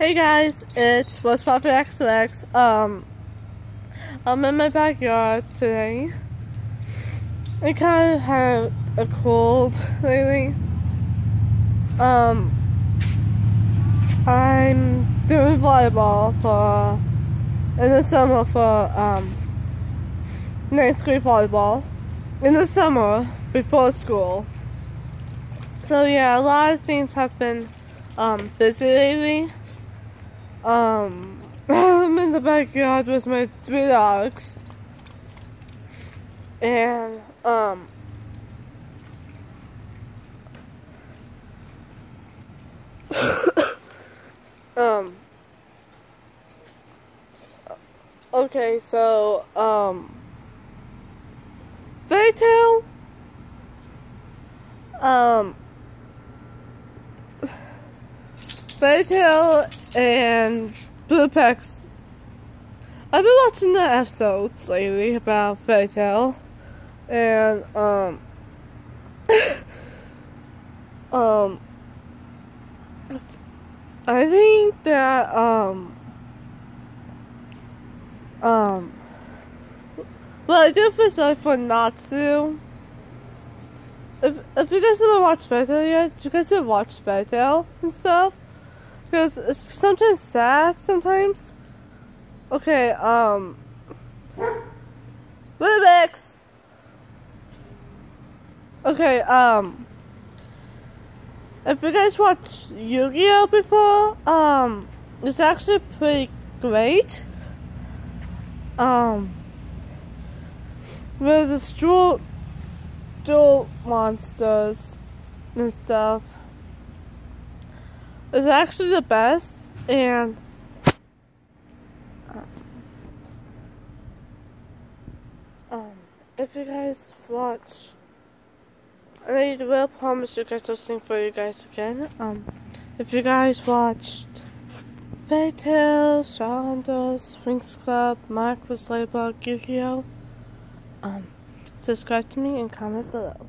Hey guys, it's What's Poppin' XOX. I'm in my backyard today. I kind of had a cold lately. I'm doing volleyball in the summer for 9th grade volleyball in the summer before school. So yeah, a lot of things have been busy lately. I'm in the backyard with my 3 dogs, and okay, so Fairytale, and Bluepex. I've been watching the episodes lately about Fairytale, and I think that but I do feel sorry for Natsu. If you guys haven't watched Fairytale yet, you guys should watch Fairytale and stuff, because it's sometimes sad sometimes. Okay, Remix. Okay, if you guys watched Yu-Gi-Oh before, it's actually pretty great. With the dual monsters and stuff. It's actually the best, and if you guys watch, and I will promise you guys listening for you guys again. If you guys watched Fairytale, Shadowhunters, Winx Club, Marvelous Ladybug, Yu-Gi-Oh, subscribe to me and comment below.